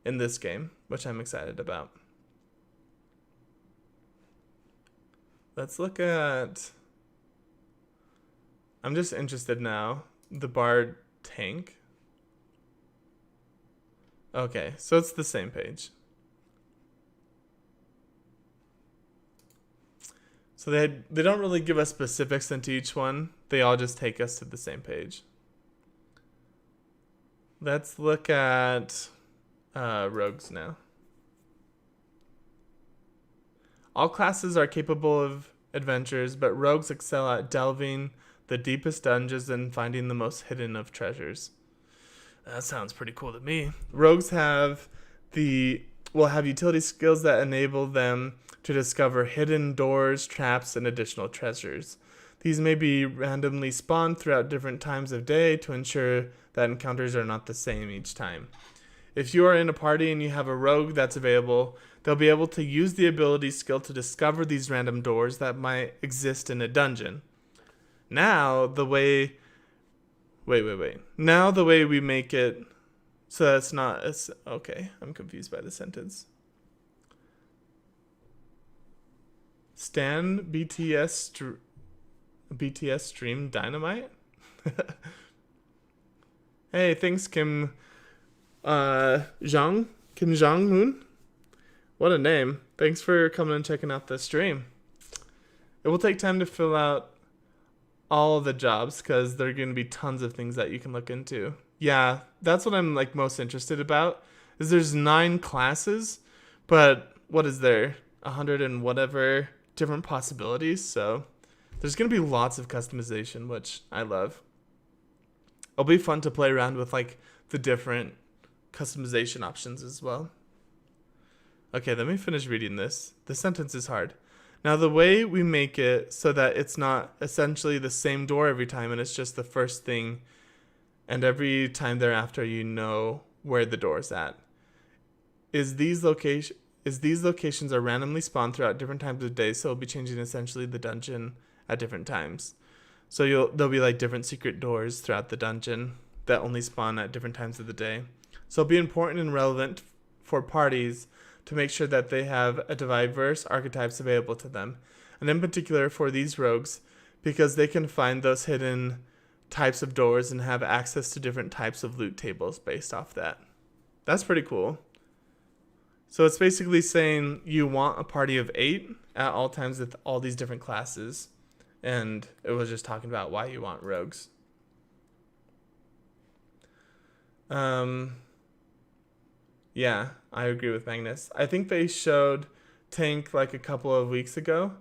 in this game, which I'm excited about. Let's look at... I'm just interested now. The Bard tank. Okay, so it's the same page. So they don't really give us specifics into each one. They all just take us to the same page. Let's look at rogues now. All classes are capable of adventures, but rogues excel at delving the deepest dungeons and finding the most hidden of treasures. That sounds pretty cool to me. Rogues will have utility skills that enable them to discover hidden doors, traps, and additional treasures. These may be randomly spawned throughout different times of day to ensure that encounters are not the same each time. If you are in a party and you have a rogue that's available, they'll be able to use the ability skill to discover these random doors that might exist in a dungeon. Now, the way... Now the way we make it... So that's not... Okay, I'm confused by the sentence. Stan BTS stream Dynamite. Hey, thanks Kim Kim Jong Un. What a name. Thanks for coming and checking out the stream. It will take time to fill out all of the jobs because there are going to be tons of things that you can look into. Yeah, that's what I'm like most interested about. Is there's 9 classes, but what is there? 100 and whatever different possibilities. So there's going to be lots of customization, which I love. It'll be fun to play around with like the different customization options as well. Okay, let me finish reading this. The sentence is hard. Now, the way we make it so that it's not essentially the same door every time and it's just the first thing, and every time thereafter you know where the door's at, is these locations are randomly spawned throughout different times of day, so it'll be changing essentially the dungeon at different times. So there'll be like different secret doors throughout the dungeon that only spawn at different times of the day. So it'll be important and relevant for parties to make sure that they have a diverse archetypes available to them. And in particular for these rogues, because they can find those hidden types of doors and have access to different types of loot tables based off that. That's pretty cool. So it's basically saying you want a party of 8 at all times with all these different classes. And it was just talking about why you want rogues. Yeah, I agree with Magnus. I think they showed tank like a couple of weeks ago.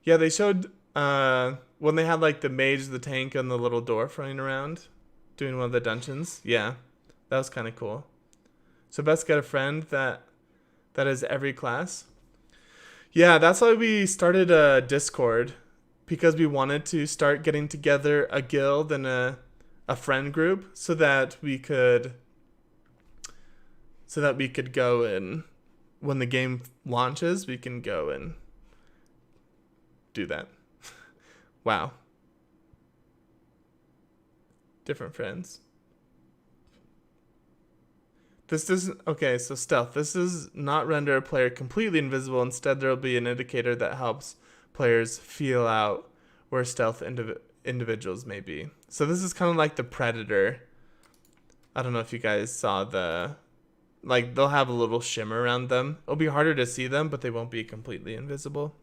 Yeah, they showed when they had like the mage, the tank, and the little dwarf running around doing one of the dungeons. Yeah, that was kind of cool. So best get a friend that is every class. Yeah, that's why we started a Discord, because we wanted to start getting together a guild and a friend group so that we could go and when the game launches, we can go and do that. Wow. Different friends. This doesn't... Okay, so stealth. This does not render a player completely invisible. Instead, there will be an indicator that helps players feel out where stealth individuals may be. So this is kind of like the Predator. I don't know if you guys saw the... Like, they'll have a little shimmer around them. It'll be harder to see them, but they won't be completely invisible.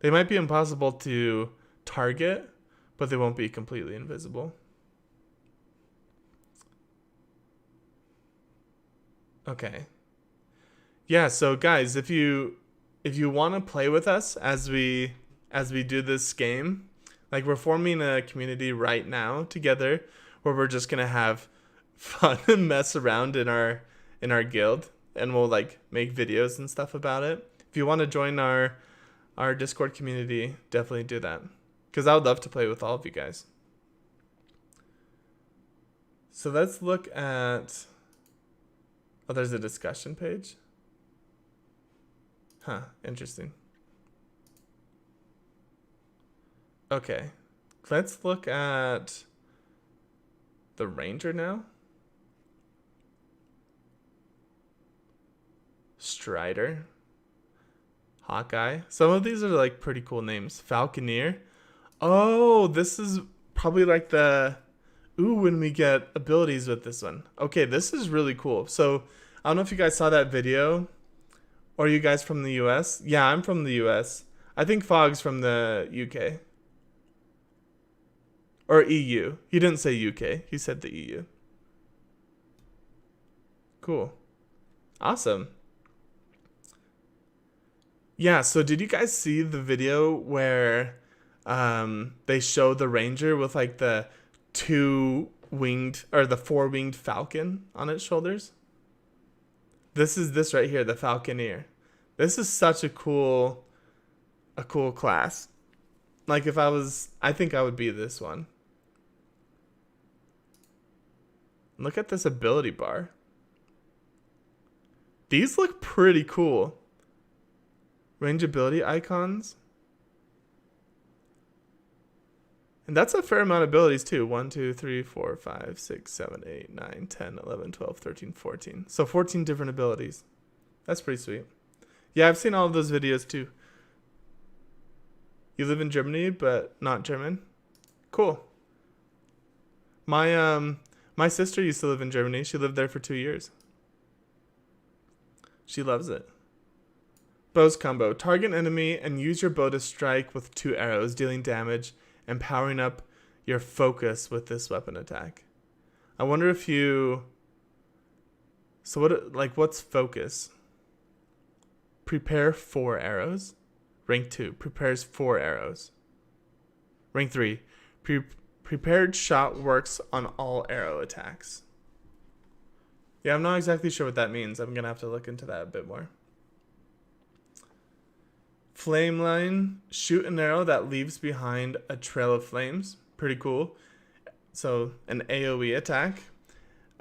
They might be impossible to target, but they won't be completely invisible. Okay. Yeah, so guys, if you want to play with us as we do this game, like we're forming a community right now together where we're just going to have fun and mess around in our guild, and we'll like make videos and stuff about it. If you want to join our Discord community, definitely do that, because I would love to play with all of you guys. So let's look at... Oh, there's a discussion page. Huh, interesting. Okay, let's look at the Ranger now. Strider, Hawkeye. Some of these are like pretty cool names. Falconeer. Oh, this is probably like the... Ooh, when we get abilities with this one. Okay, this is really cool. So, I don't know if you guys saw that video. Or are you guys from the US? Yeah, I'm from the US. I think Fog's from the UK. Or EU. He didn't say UK. He said the EU. Cool. Awesome. Yeah, so did you guys see the video where they show the Ranger with like the 4-winged falcon on its shoulders? This is this right here, the Falconeer. This is such a cool class. Like I think I would be this one. Look at this ability bar. These look pretty cool. Range ability icons. And that's a fair amount of abilities too. 1, 2, 3, 4, 5, 6, 7, 8, 9, 10, 11, 12, 13, 14. So 14 different abilities. That's pretty sweet. Yeah, I've seen all of those videos too. You live in Germany, but not German. Cool. My sister used to live in Germany. She lived there for 2 years. She loves it. Bows combo. Target enemy and use your bow to strike with 2 arrows, dealing damage and powering up your focus with this weapon attack. I wonder if you... So what's focus? Prepare 4 arrows. Rank 2. Prepares 4 arrows. Rank 3. Prepared shot works on all arrow attacks. Yeah, I'm not exactly sure what that means. I'm going to have to look into that a bit more. Flame line. Shoot an arrow that leaves behind a trail of flames. Pretty cool. So, an AoE attack.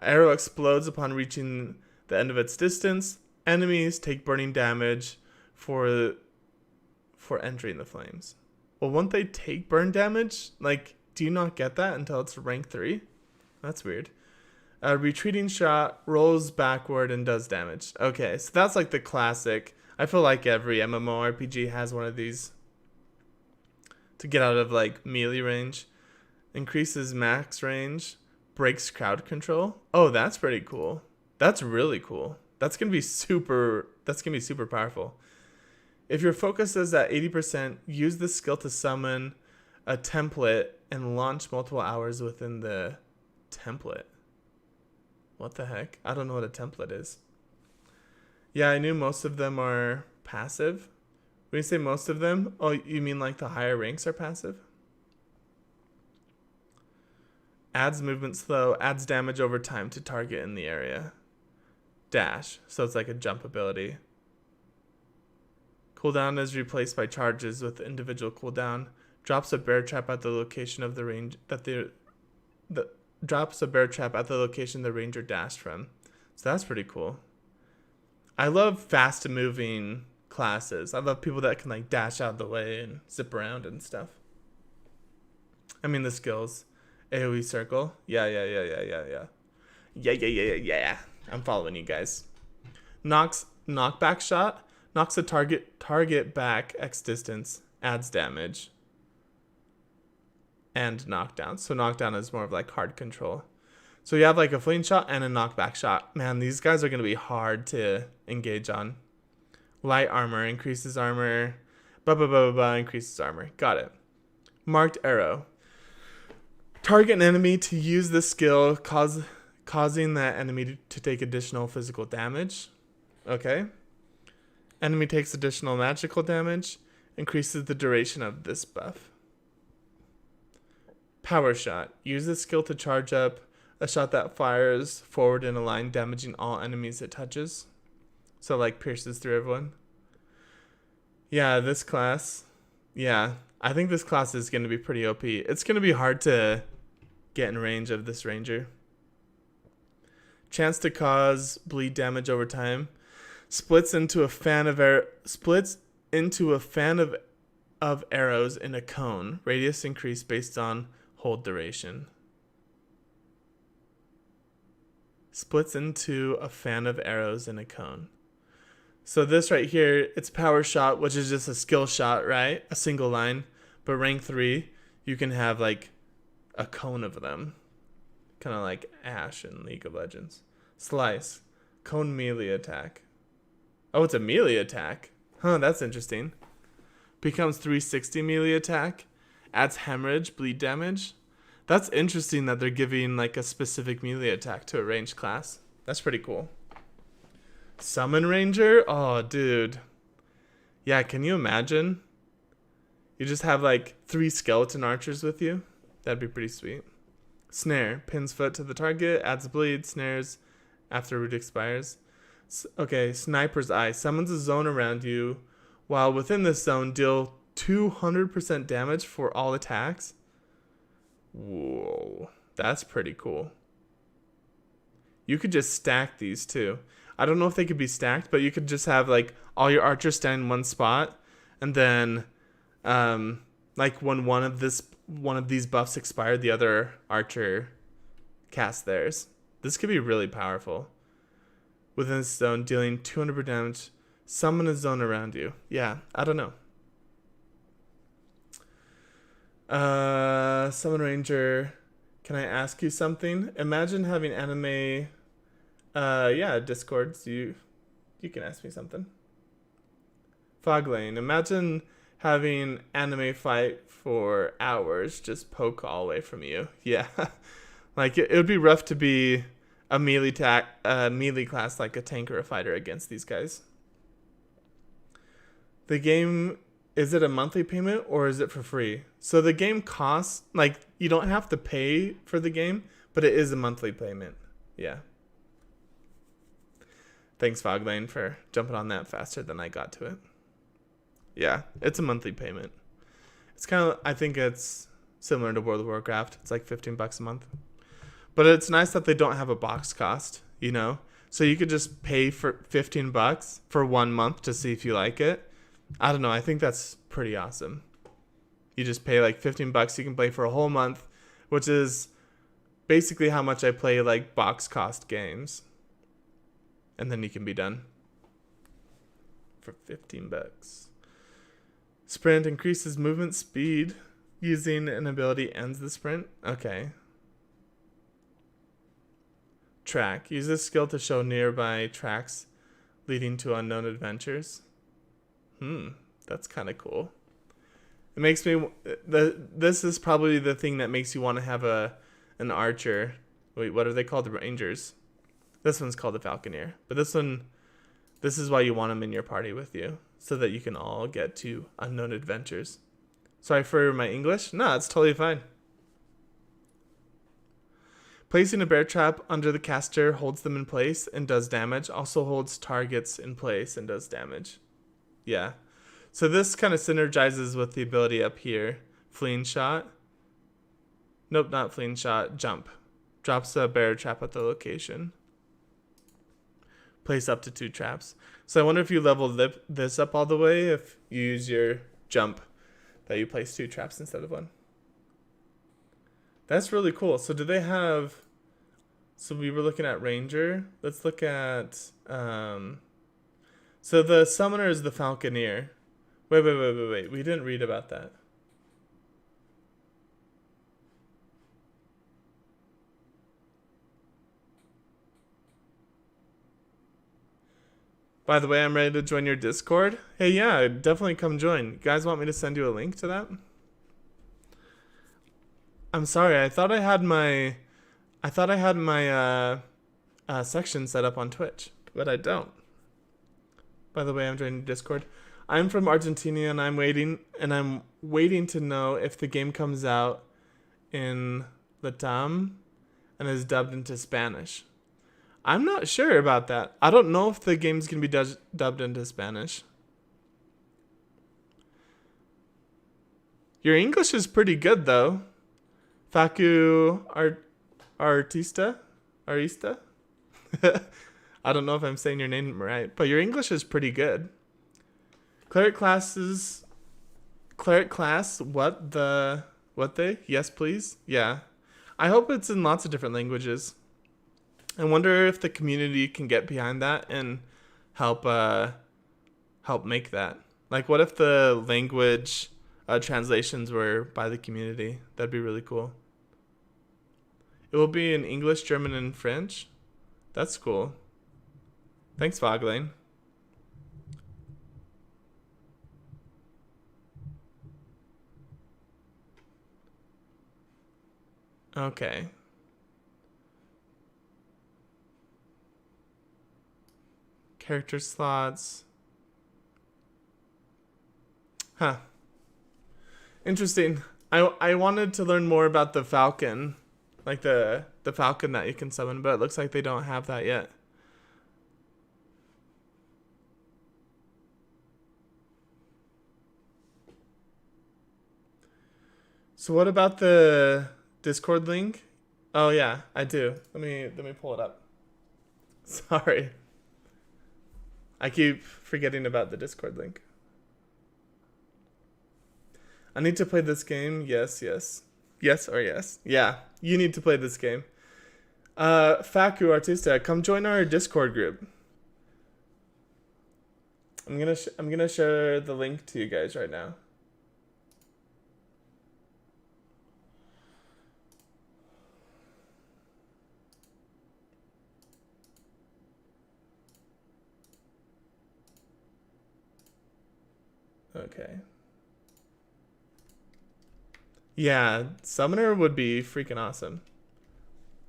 Arrow explodes upon reaching the end of its distance. Enemies take burning damage for entering the flames. Well, won't they take burn damage? Like, do you not get that until it's rank 3? That's weird. A retreating shot rolls backward and does damage. Okay, so that's like the classic. I feel like every MMORPG has one of these to get out of like melee range. Increases max range. Breaks crowd control. Oh, that's pretty cool. That's really cool. That's gonna be super powerful. If your focus is at 80%, use this skill to summon a template and launch multiple hours within the template. What the heck? I don't know what a template is. Yeah, I knew most of them are passive. When you say most of them, oh, you mean like the higher ranks are passive? Adds movement slow, adds damage over time to target in the area. Dash, so it's like a jump ability. Cooldown is replaced by charges with individual cooldown. Drops a bear trap at the location of the range drops a bear trap at the location the ranger dashed from. So that's pretty cool. I love fast moving classes. I love people that can like dash out of the way and zip around and stuff. I mean the skills. AoE circle. Yeah. Yeah. I'm following you guys. Knockback shot. Knocks a target back X distance. Adds damage. And knockdown. So knockdown is more of like hard control. So you have like a fling shot and a knockback shot. Man, these guys are going to be hard to engage on. Light armor. Increases armor. Increases armor. Got it. Marked arrow. Target an enemy to use this skill, causing that enemy to take additional physical damage. Okay. Enemy takes additional magical damage. Increases the duration of this buff. Power shot. Use this skill to charge up a shot that fires forward in a line, damaging all enemies it touches. So like pierces through everyone. Yeah, this class. Yeah, I think this class is going to be pretty OP. It's going to be hard to get in range of this ranger. Chance to cause bleed damage over time. Splits into a fan of arrows in a cone. Radius increase based on hold duration. Splits into a fan of arrows in a cone. So this right here, it's power shot, which is just a skill shot, right? A single line. But rank 3, you can have like a cone of them. Kind of like Ashe in League of Legends. Slice. Cone melee attack. Oh, it's a melee attack. Huh, that's interesting. Becomes 360 melee attack. Adds hemorrhage, bleed damage. That's interesting that they're giving like a specific melee attack to a ranged class. That's pretty cool. Summon Ranger? Oh, dude. Yeah, can you imagine? You just have like 3 skeleton archers with you. That'd be pretty sweet. Snare. Pins foot to the target. Adds bleed. Snares after root expires. Okay, Sniper's Eye. Summons a zone around you. While within this zone, deal 200% damage for all attacks. Whoa. That's pretty cool. You could just stack these too. I don't know if they could be stacked, but you could just have like all your archers stand in one spot, and then like when one of these buffs expired, the other archer cast theirs. This could be really powerful. Within this zone, dealing 200% damage. Summon a zone around you. Yeah, I don't know. Summon Ranger, can I ask you something? Imagine having anime. Yeah, Discords. You can ask me something. Foglane, imagine having anime fight for hours, just poke all away from you. Yeah, like it would be rough to be a melee class like a tank or a fighter against these guys. The game, is it a monthly payment or is it for free? So the game costs, like, you don't have to pay for the game, but it is a monthly payment. Yeah. Thanks, Foglane, for jumping on that faster than I got to it. Yeah, it's a monthly payment. It's kind of, I think it's similar to World of Warcraft. It's like $15 a month. But it's nice that they don't have a box cost, you know? So you could just pay for $15 for 1 month to see if you like it. I don't know. I think that's pretty awesome. You just pay like $15. You can play for a whole month, which is basically how much I play like box cost games. And then you can be done for $15. Sprint increases movement speed. Using an ability ends the sprint. Okay. Track. Use this skill to show nearby tracks leading to unknown adventures. That's kind of cool. It makes me... This is probably the thing that makes you want to have an archer. Wait, what are they called? The Rangers. This one's called the Falconeer. But this is why you want them in your party with you. So that you can all get to unknown adventures. Sorry for my English. No, it's totally fine. Placing a bear trap under the caster holds them in place and does damage. Also holds targets in place and does damage. Yeah. So this kind of synergizes with the ability up here. Fleeing shot. Nope, not fleeing shot. Jump. Drops a bear trap at the location. Place up to 2 traps. So I wonder if you level this up all the way if you use your jump, that you place 2 traps instead of 1. That's really cool. So do they have... So we were looking at Ranger. Let's look at... So the summoner is the Falconeer. Wait. We didn't read about that. By the way, I'm ready to join your Discord. Hey, yeah, definitely come join. You guys want me to send you a link to that? I'm sorry. I thought I had my section set up on Twitch, but I don't. By the way, I'm joining Discord. I'm from Argentina, and I'm waiting to know if the game comes out in Latam and is dubbed into Spanish. I'm not sure about that. I don't know if the game's going to be dubbed into Spanish. Your English is pretty good, though. Facu Arista? I don't know if I'm saying your name right, but your English is pretty good. Cleric class, what they? Yes, please? Yeah. I hope it's in lots of different languages. I wonder if the community can get behind that and help make that. Like, what if the language translations were by the community? That'd be really cool. It will be in English, German, and French. That's cool. Thanks, Foglane. Okay. Character slots. Huh. Interesting. I wanted to learn more about the Falcon. Like the Falcon that you can summon, but it looks like they don't have that yet. So what about the Discord link? Oh yeah, I do. Let me pull it up. Sorry. I keep forgetting about the Discord link. I need to play this game. Yes. Yes or yes. Yeah, you need to play this game. Facu Artista, come join our Discord group. I'm gonna share the link to you guys right now. Okay. Yeah, Summoner would be freaking awesome.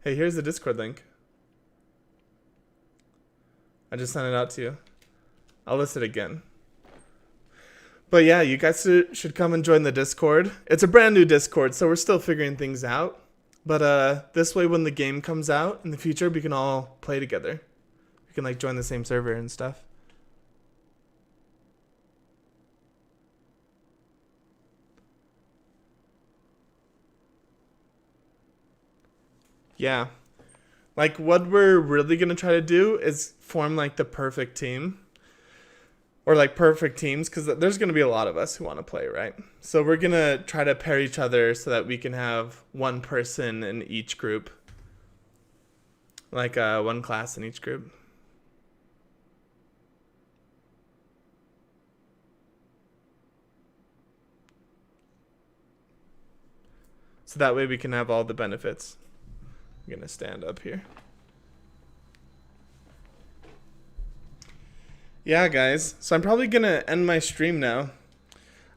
Hey, here's the Discord link. I just sent it out to you. I'll list it again. But yeah, you guys should come and join the Discord. It's a brand new Discord, so we're still figuring things out. But this way, when the game comes out in the future, we can all play together. We can like join the same server and stuff. Yeah. Like what we're really going to try to do is form like the perfect team. Or like perfect teams, because there's going to be a lot of us who want to play, right? So we're going to try to pair each other so that we can have one person in each group. Like one class in each group. So that way we can have all the benefits. I'm going to stand up here. Yeah, guys. So I'm probably going to end my stream now.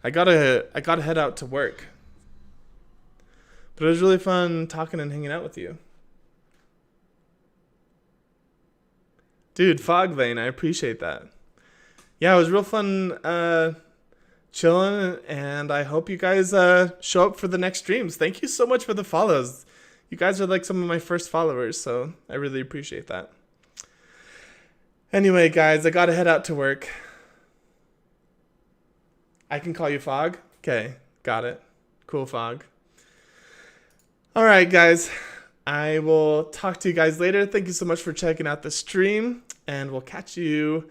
I gotta head out to work. But it was really fun talking and hanging out with you. Dude, Fog Lane, I appreciate that. Yeah, it was real fun chilling, and I hope you guys show up for the next streams. Thank you so much for the follows. You guys are like some of my first followers, so I really appreciate that. Anyway, guys, I gotta head out to work. I can call you Fog? Okay, got it. Cool, Fog. Alright, guys. I will talk to you guys later. Thank you so much for checking out the stream, and we'll catch you